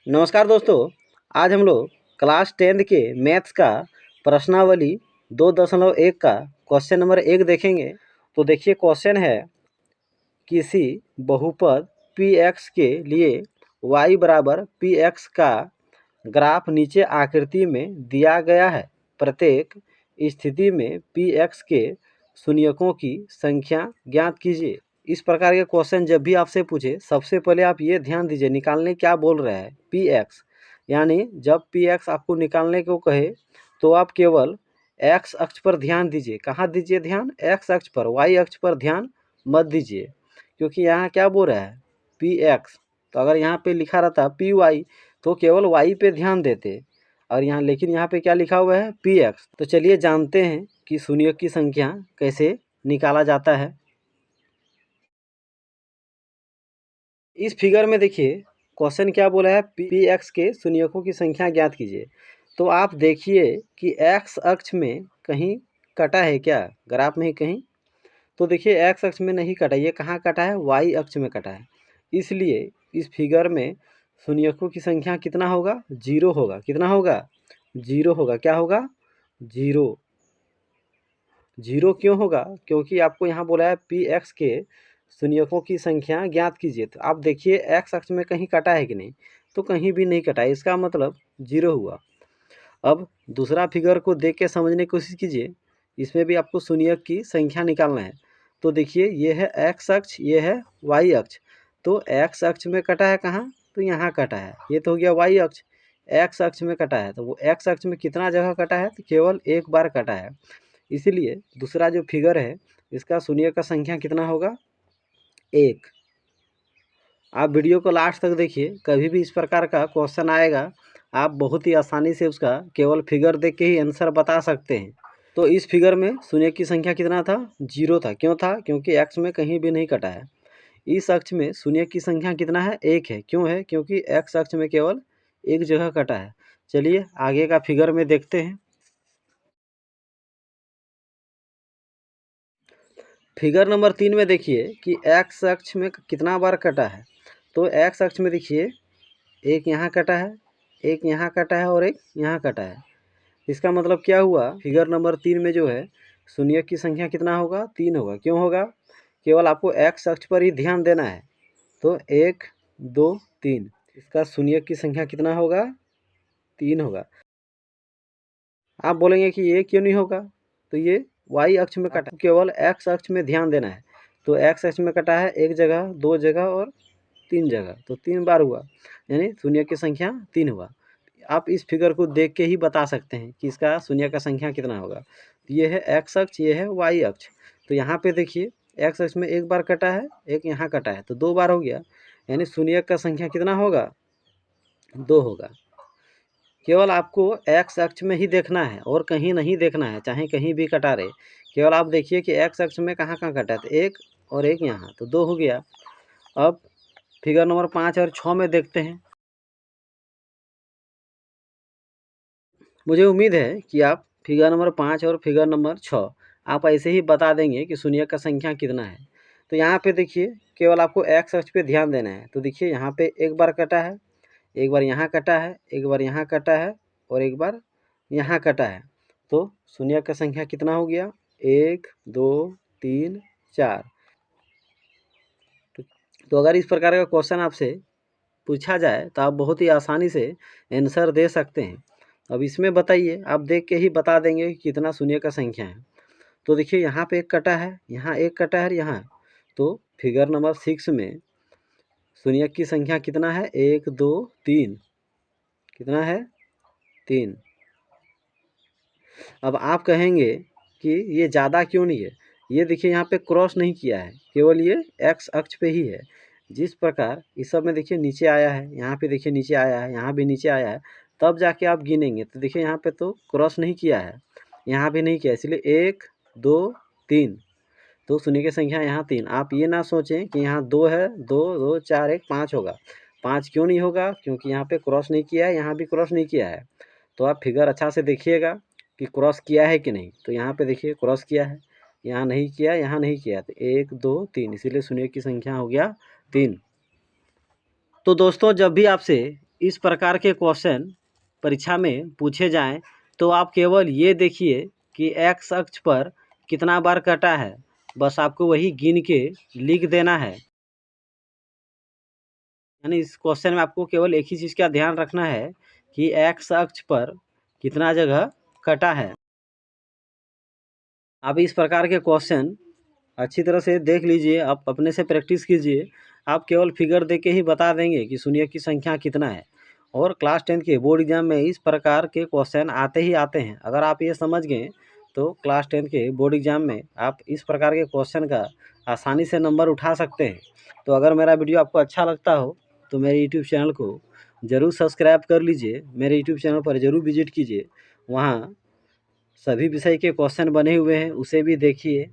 नमस्कार दोस्तों। आज हम लोग क्लास 10th के मैथ्स का प्रश्नावली 2.1 का क्वेश्चन नंबर 1 देखेंगे। तो देखिए क्वेश्चन है, किसी बहुपद px के लिए y बराबर px का ग्राफ नीचे आकृति में दिया गया है। प्रत्येक स्थिति में px के शून्यकों की संख्या ज्ञात कीजिए। इस प्रकार के क्वेश्चन जब भी आपसे पूछे, सबसे पहले आप ये ध्यान दीजिए निकालने क्या बोल रहा है px, यानी जब px आपको निकालने को कहे तो आप केवल x अक्ष पर ध्यान दीजिए। कहाँ दीजिए ध्यान? x अक्ष पर, y अक्ष पर ध्यान मत दीजिए, क्योंकि यहाँ क्या बोल रहा है px। तो अगर यहाँ पे लिखा रहता py तो केवल y पे ध्यान देते, और यहाँ लेकिन यहाँ पे क्या लिखा हुआ है px। तो चलिए जानते हैं कि शून्य की संख्या कैसे निकाला जाता है। इस फिगर में देखिए क्वेश्चन क्या बोला है, px के शून्यकों की संख्या ज्ञात कीजिए। तो आप देखिए कि x अक्ष में कहीं कटा है क्या, ग्राफ में ही कहीं? तो देखिए x अक्ष में नहीं कटा, ये कहाँ कटा है? y अक्ष में कटा है। इसलिए इस फिगर में शून्यकों की संख्या कितना होगा? 0 होगा। कितना होगा? 0 होगा। क्या होगा? 0। 0 क्यों होगा? क्योंकि आपको यहाँ बोला है px के शून्यकों की संख्या ज्ञात कीजिए। तो आप देखिए x अक्ष में कहीं कटा है कि नहीं? तो कहीं भी नहीं कटा है, इसका मतलब 0 हुआ। अब दूसरा फिगर को देख के समझने की कोशिश कीजिए। इसमें भी आपको शून्यक की संख्या निकालना है। तो देखिए ये है x अक्ष, ये है y अक्ष। तो x अक्ष में कटा है कहाँ? तो यहाँ कटा है। ये तो हो गया y अक्ष। x अक्ष में कटा है तो वो x अक्ष में कितना जगह कटा है? तो केवल एक बार कटा है। इसीलिए दूसरा जो फिगर है इसका शून्यक का संख्या कितना होगा? 1। आप वीडियो को लास्ट तक देखिए, कभी भी इस प्रकार का क्वेश्चन आएगा आप बहुत ही आसानी से उसका केवल फिगर देख के ही आंसर बता सकते हैं। तो इस फिगर में शून्य की संख्या कितना था? 0 था। क्यों था? क्योंकि x में कहीं भी नहीं कटा है। इस अक्ष में शून्य की संख्या कितना है? 1 है। क्यों है? क्योंकि x अक्ष में केवल एक जगह कटा है। चलिए आगे का फिगर में देखते हैं। फिगर नंबर 3 में देखिए कि x अक्ष में कितना बार कटा है। तो x अक्ष में देखिए एक यहाँ कटा है, एक यहाँ कटा है और एक यहाँ कटा है। इसका मतलब क्या हुआ? फिगर नंबर 3 में जो है शून्य की संख्या कितना होगा? 3 होगा। क्यों होगा? केवल आपको x अक्ष पर ही ध्यान देना है। तो 1 2 3, इसका शून्य की संख्या कितना होगा? 3 होगा। आप बोलेंगे कि ये क्यों नहीं होगा? तो ये y अक्ष में कटा, केवल x अक्ष में ध्यान देना है। तो x अक्ष में कटा है एक जगह, दो जगह और 3 जगह, तो 3 बार हुआ, यानी शून्य की संख्या 3 हुआ। आप इस फिगर को देख के ही बता सकते हैं कि इसका शून्य का संख्या कितना होगा। ये है x अक्ष, ये है y अक्ष। तो यहाँ पे देखिए x अक्ष में एक बार कटा है, एक यहाँ कटा है, तो 2 बार हो गया, यानी शून्य का संख्या कितना होगा? 2 होगा। केवल आपको x अक्ष में ही देखना है और कहीं नहीं देखना है, चाहे कहीं भी कटा रहे। केवल आप देखिए कि x अक्ष में कहाँ कहाँ कटा है, तो एक और एक यहाँ, तो 2 हो गया। अब फिगर नंबर 5 और 6 में देखते हैं। मुझे उम्मीद है कि आप फिगर नंबर 5 और फिगर नंबर 6 आप ऐसे ही बता देंगे कि शून्य का संख्या कितना है। तो यहाँ पे देखिए केवल आपको x अक्ष पे ध्यान देना है। तो देखिए यहाँ पे एक बार कटा है, एक बार यहाँ कटा है, एक बार यहाँ कटा है और एक बार यहाँ कटा है। तो शून्य का संख्या कितना हो गया? 1 2 3 4। तो अगर इस प्रकार का क्वेश्चन आपसे पूछा जाए तो आप बहुत ही आसानी से आंसर दे सकते हैं। अब इसमें बताइए, आप देख के ही बता देंगे कि कितना शून्य का संख्या है। तो देखिए यहाँ पे एक कटा है, यहाँ एक कटा है, यहाँ। तो फिगर नंबर 6 में शून्य की संख्या कितना है? 1 2 3। कितना है? 3। अब आप कहेंगे कि ये ज़्यादा क्यों नहीं है? ये देखिए यहाँ पे क्रॉस नहीं किया है, केवल ये x अक्ष पे ही है। जिस प्रकार इस सब में देखिए नीचे आया है, यहाँ पे देखिए नीचे आया है, यहाँ भी नीचे आया है, तब जाके आप गिनेंगे। तो देखिए यहाँ पे तो क्रॉस नहीं किया है, यहाँ भी नहीं किया, इसलिए 1 2 3। तो शून्य की संख्या यहाँ 3। आप ये ना सोचें कि यहाँ 2 है, 2 2 4 1 5 होगा। 5 क्यों नहीं होगा? क्योंकि यहाँ पे क्रॉस नहीं किया है, यहाँ भी क्रॉस नहीं किया है। तो आप फिगर अच्छा से देखिएगा कि क्रॉस किया है कि नहीं। तो यहाँ पे देखिए क्रॉस किया है, यहाँ नहीं किया, यहाँ नहीं किया। तो 1 2 3, इसीलिए शून्य की संख्या हो गया 3। तो दोस्तों जब भी आपसे इस प्रकार के क्वेश्चन परीक्षा में पूछे जाएं तो आप केवल ये देखिए कि एक्स अक्ष पर कितना बार कटा है, बस आपको वही गिन के लिख देना है। यानी इस क्वेश्चन में आपको केवल एक ही चीज़ का ध्यान रखना है कि एक्स अक्ष पर कितना जगह कटा है। आप इस प्रकार के क्वेश्चन अच्छी तरह से देख लीजिए, आप अपने से प्रैक्टिस कीजिए। आप केवल फिगर दे के ही बता देंगे कि शून्य की संख्या कितना है। और क्लास 10 के बोर्ड एग्जाम में इस प्रकार के क्वेश्चन आते ही आते हैं। अगर आप ये समझ गए तो क्लास 10 के बोर्ड एग्जाम में आप इस प्रकार के क्वेश्चन का आसानी से नंबर उठा सकते हैं। तो अगर मेरा वीडियो आपको अच्छा लगता हो तो मेरे यूट्यूब चैनल को ज़रूर सब्सक्राइब कर लीजिए। मेरे यूट्यूब चैनल पर ज़रूर विजिट कीजिए, वहाँ सभी विषय के क्वेश्चन बने हुए हैं, उसे भी देखिए।